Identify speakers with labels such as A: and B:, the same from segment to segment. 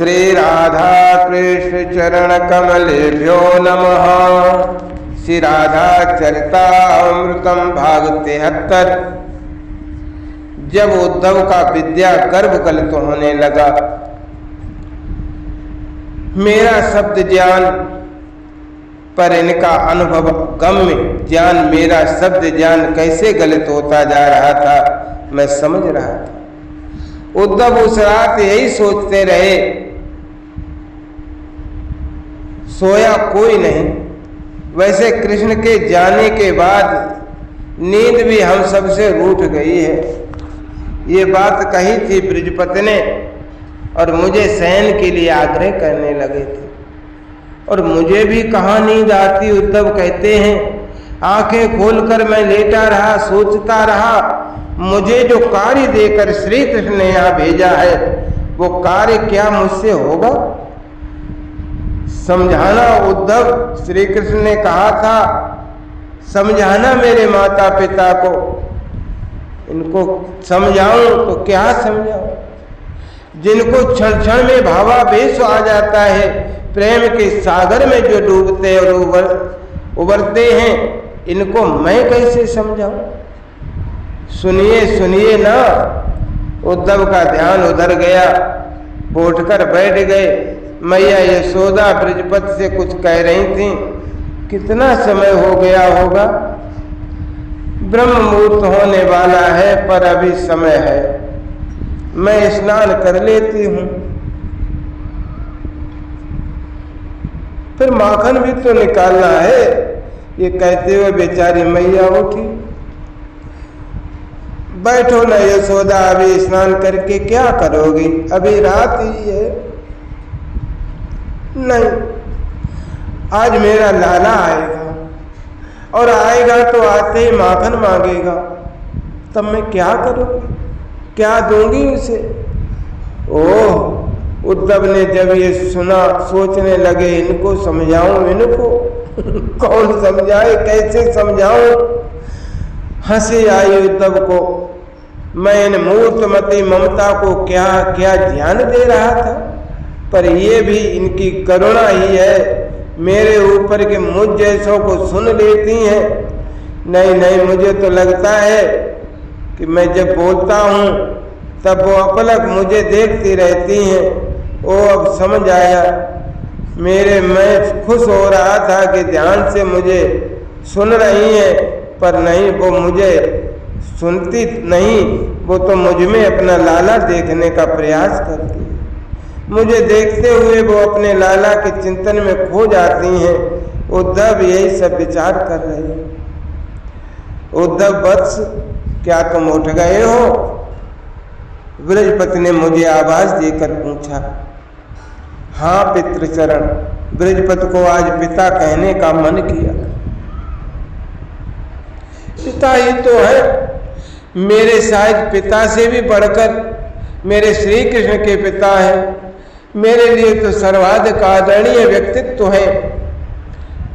A: श्री राधा कृष्ण चरण कमलेभ्यो नमः। श्री राधा चरितामृतम भाग 73। जब उद्धव का विद्या गर्भ कलित होने लगा, मेरा शब्द ज्ञान पर इनका अनुभव गम्य ज्ञान, मेरा शब्द ज्ञान कैसे गलित होता जा रहा था मैं समझ रहा था। उद्धव उस रात यही सोचते रहे, सोया कोई नहीं। वैसे कृष्ण के जाने के बाद नींद भी हम सबसे रूठ गई है। ये बात कही थी बृजपति ने और मुझे शयन के लिए आग्रह करने लगे थे, और मुझे भी कहाँ नींद आती। उद्धव कहते हैं, आंखें खोलकर मैं लेटा रहा, सोचता रहा, मुझे जो कार्य देकर श्री कृष्ण ने यहाँ भेजा है वो कार्य क्या मुझसे होगा। समझाना उद्धव, श्री कृष्ण ने कहा था समझाना मेरे माता पिता को, इनको समझाऊं तो क्या समझाऊं, जिनको क्षण क्षण में भावावेश आ जाता है, प्रेम के सागर में जो डूबते और उबरते हैं, इनको मैं कैसे समझाऊं। सुनिए सुनिए ना। उद्धव का ध्यान उधर गया, उठकर बैठ गए। मैया यशोदा बृजपति से कुछ कह रही थी। कितना समय हो गया होगा, ब्रह्म मुहूर्त होने वाला है, पर अभी समय है, मैं स्नान कर लेती हूं, फिर माखन भी तो निकालना है। ये कहते हुए बेचारी मैया उठी। बैठो ना यशोदा, अभी स्नान करके क्या करोगी, अभी रात ही है। नहीं, आज मेरा लाला आएगा, और आएगा तो आते ही माखन मांगेगा, तब मैं क्या करूंगी, क्या दूंगी उसे। ओह, उद्धव ने जब ये सुना सोचने लगे, इनको समझाऊं, इनको कौन समझाए, कैसे समझाऊं। हंसी आई उद्धव को। मैं इन मूर्तमती ममता को क्या क्या ध्यान दे रहा था, पर ये भी इनकी करुणा ही है, मेरे ऊपर के मुझ जैसों को सुन लेती हैं। नहीं नहीं, मुझे तो लगता है कि मैं जब बोलता हूँ तब वो अपलक मुझे देखती रहती हैं। ओ, अब समझ आया। मैं खुश हो रहा था कि ध्यान से मुझे सुन रही हैं, पर नहीं, वो मुझे सुनती नहीं, वो तो मुझ में अपना लाला देखने का प्रयास करती है। मुझे देखते हुए वो अपने लाला के चिंतन में खो जाती हैं। उद्धव यही सब विचार कर रहे हैं। उद्धव वत्स, क्या तुम उठ गए हो? बृजपति ने मुझे आवाज देकर पूछा। हाँ पितृचरण, बृजपति को आज पिता कहने का मन किया। पिता ही तो है, मेरे शायद पिता से भी बढ़कर मेरे श्री कृष्ण के पिता है। मेरे लिए तो सर्वाधिक आदरणीय व्यक्तित्व है।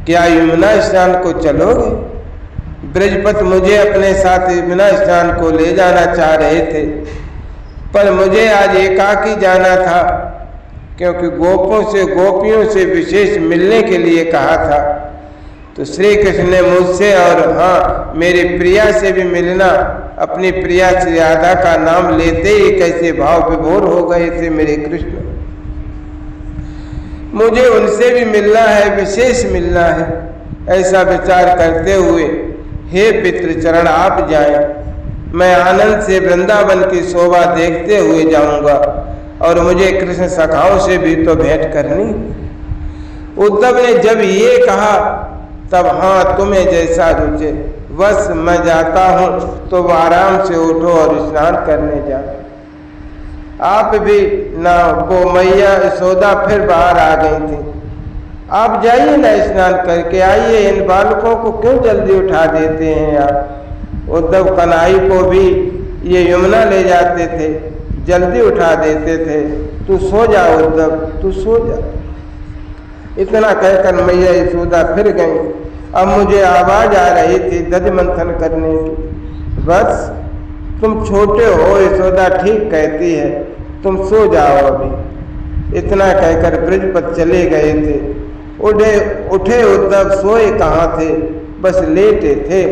A: क्या यमुना स्नान को चलोगे? बृजपति मुझे अपने साथ यमुना स्नान को ले जाना चाह रहे थे, पर मुझे आज एकाकी जाना था, क्योंकि गोपियों से विशेष मिलने के लिए कहा था। तो श्री कृष्ण ने मुझसे और हाँ मेरी प्रिया से भी मिलना, अपनी प्रिया श्री राधा का नाम लेते ही कैसे भाव विभोर हो गए थे मेरे कृष्ण। मुझे उनसे भी मिलना है, विशेष मिलना है। ऐसा विचार करते हुए, हे पितृचरण आप जाएं, मैं आनंद से वृंदावन की शोभा देखते हुए जाऊंगा, और मुझे कृष्ण सखाओं से भी तो भेंट करनी। उद्धव ने जब ये कहा तब हाँ तुम्हें जैसा रुचे, बस मैं जाता हूँ, तो आराम से उठो और स्नान करने जाओ। आप भी ना। वो मैया यशोदा फिर बाहर आ गई थी। आप जाइए ना, स्नान करके आइए, इन बालकों को क्यों जल्दी उठा देते हैं आप। उद्धव कन्हई को भी ये यमुना ले जाते थे, जल्दी उठा देते थे। तू सो जा उद्धव, तू सो जा। इतना कहकर मैया यशोदा फिर गई। अब मुझे आवाज आ रही थी दधि मंथन करने की। बस तुम छोटे हो, यशोदा ठीक कहती है, तुम सो जाओ अभी। इतना कहकर ब्रज पर चले गए थे। उठे उद्धव सोए कहाँ थे, बस लेटे थे।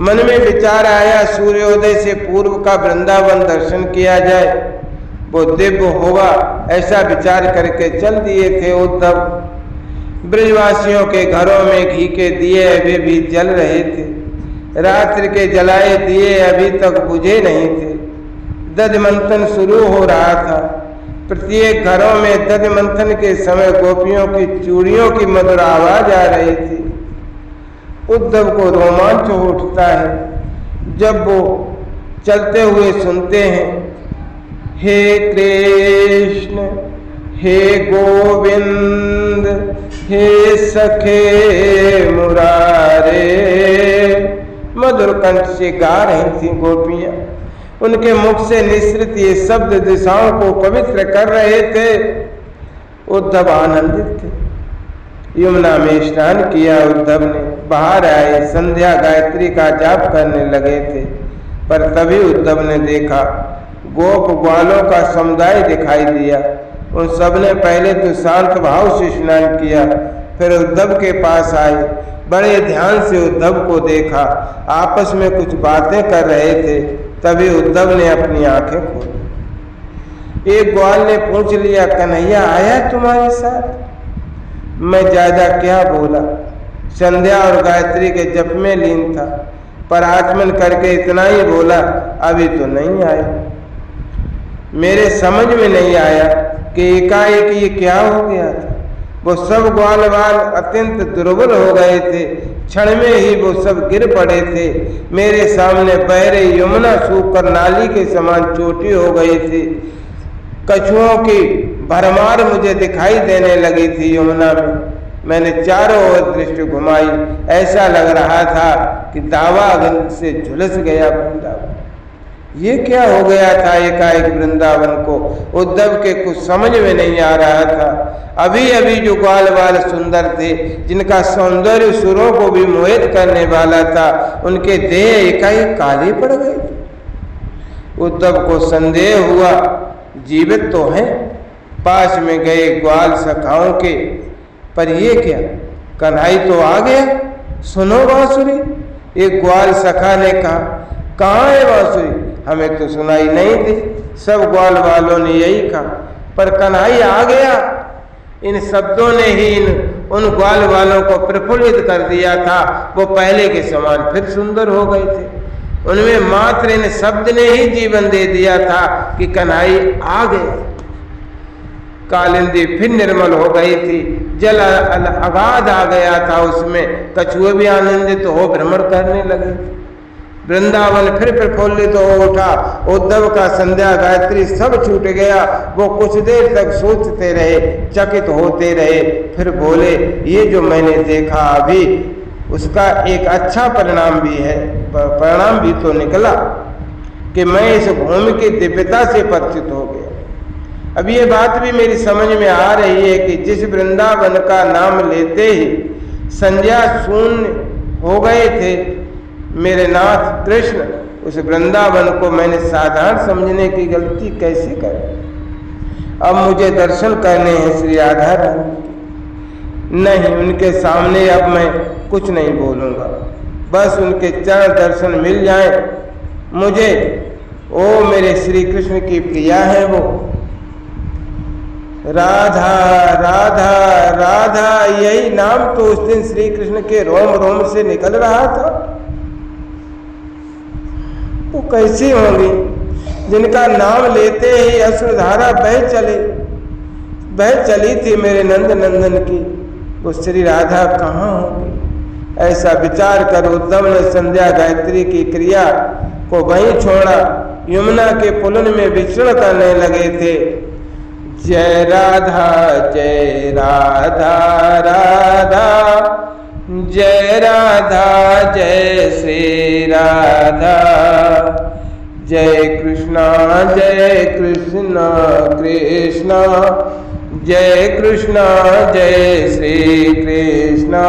A: मन में विचार आया सूर्योदय से पूर्व का वृंदावन दर्शन किया जाए, वो दिव्य होगा, ऐसा विचार करके चल दिए थे उद्धव। ब्रजवासियों के घरों में घी के दिए अभी भी जल रहे थे। रात्रि के जलाए दिए अभी तक बुझे नहीं थे। दधिमंथन शुरू हो रहा था। प्रत्येक घरों में दधिमंथन के समय गोपियों की चूड़ियों की मधुर आवाज आ रही थी। उद्धव को रोमांच उठता है जब वो चलते हुए सुनते हैं, हे कृष्ण हे गोविंद हे सखे मुरारे। मधुर कंठ से गा रही थी गोपियां। उनके मुख से निसृत ये शब्द दिशाओं को पवित्र कर रहे थे। उद्धव आनंदित थे। यमुना में स्नान किया उद्धव ने, बाहर आए, संध्या गायत्री का जाप करने लगे थे। पर तभी उद्धव ने देखा गोप ग्वालों का समुदाय दिखाई दिया। उन सब ने पहले तो शांत भाव से स्नान किया, फिर उद्धव के पास आए। बड़े ध्यान से उद्धव को देखा, आपस में कुछ बातें कर रहे थे। तभी उद्धव ने अपनी आंखें खोली। एक ग्वाल ने पूछ लिया, कन्हैया आया तुम्हारे साथ? मैं ज्यादा क्या बोला, संध्या और गायत्री के जप में लीन था, पर आचमन करके इतना ही बोला, अभी तो नहीं आया। मेरे समझ में नहीं आया कि एकाएक ये क्या हो गया था। वो सब ग्वाल अत्यंत दुर्बल हो गए थे। क्षण में ही वो सब गिर पड़े थे। मेरे सामने बह रही यमुना सूखकर नाली के समान चोटी हो गई थी। कछुओं की भरमार मुझे दिखाई देने लगी थी यमुना में। मैंने चारों ओर दृष्टि घुमाई, ऐसा लग रहा था कि दावा से झुलस गया वृंदावन। ये क्या हो गया था एकाएक वृंदावन को? उद्धव के कुछ समझ में नहीं आ रहा था। अभी अभी जो ग्वाल बाल सुंदर थे, जिनका सौंदर्य सुरों को भी मोहित करने वाला था, उनके देह एकाएक काले पड़ गए थे। उद्धव को संदेह हुआ, जीवित तो हैं। पास में गए ग्वाल सखाओं के, पर ये क्या, कन्हई तो आ गया, सुनो बांसुरी। एक ग्वाल सखा ने कहा, कहाँ है बांसुरी? हमें तो सुनाई नहीं थी। सब ग्वाल वालों ने यही कहा, पर कन्हई आ गया। इन शब्दों ने ही उन ग्वाल वालों को प्रफुल्लित कर दिया था। वो पहले के समान फिर सुंदर हो गए थे। उनमें मात्र इन शब्द ने ही जीवन दे दिया था कि कन्हई आ गया। कालिंदी फिर निर्मल हो गई थी। जल अगाध आ गया था उसमें। कछुए भी आनंदित हो भ्रमण करने लगे। वृंदावन फिर प्रफुल्लित हो उठा। उद्धव का संध्या गायत्री सब छूट गया। वो कुछ देर तक सोचते रहे, चकित होते रहे। फिर बोले, ये जो मैंने देखा अभी, उसका एक अच्छा परिणाम भी है। परिणाम भी तो निकला कि मैं इस भूमि की दिव्यता से परिचित हो गया। अब ये बात भी मेरी समझ में आ रही है कि जिस वृंदावन का नाम लेते ही संध्या शून्य हो गए थे मेरे नाथ कृष्ण, उस वृंदावन को मैंने साधारण समझने की गलती कैसे कर। अब मुझे दर्शन करने हैं श्री राधा रानी। नहीं, उनके सामने अब मैं कुछ नहीं बोलूँगा। बस उनके चरण दर्शन मिल जाए मुझे। ओ मेरे श्री कृष्ण की प्रिया है वो। राधा राधा राधा, यही नाम तो उस दिन श्री कृष्ण के रोम रोम से निकल रहा था। वो कैसी होंगी जिनका नाम लेते ही अश्रुधारा बह चली थी मेरे नंद नंदन की। वो श्री राधा कहाँ होंगी? ऐसा विचार कर उद्धव ने संध्या गायत्री की क्रिया को वहीं छोड़ा। यमुना के पुलन में विचरण करने लगे थे। जय राधा राधा, जय राधा जय श्री राधा। जय कृष्णा कृष्णा, जय कृष्णा जय श्री कृष्णा।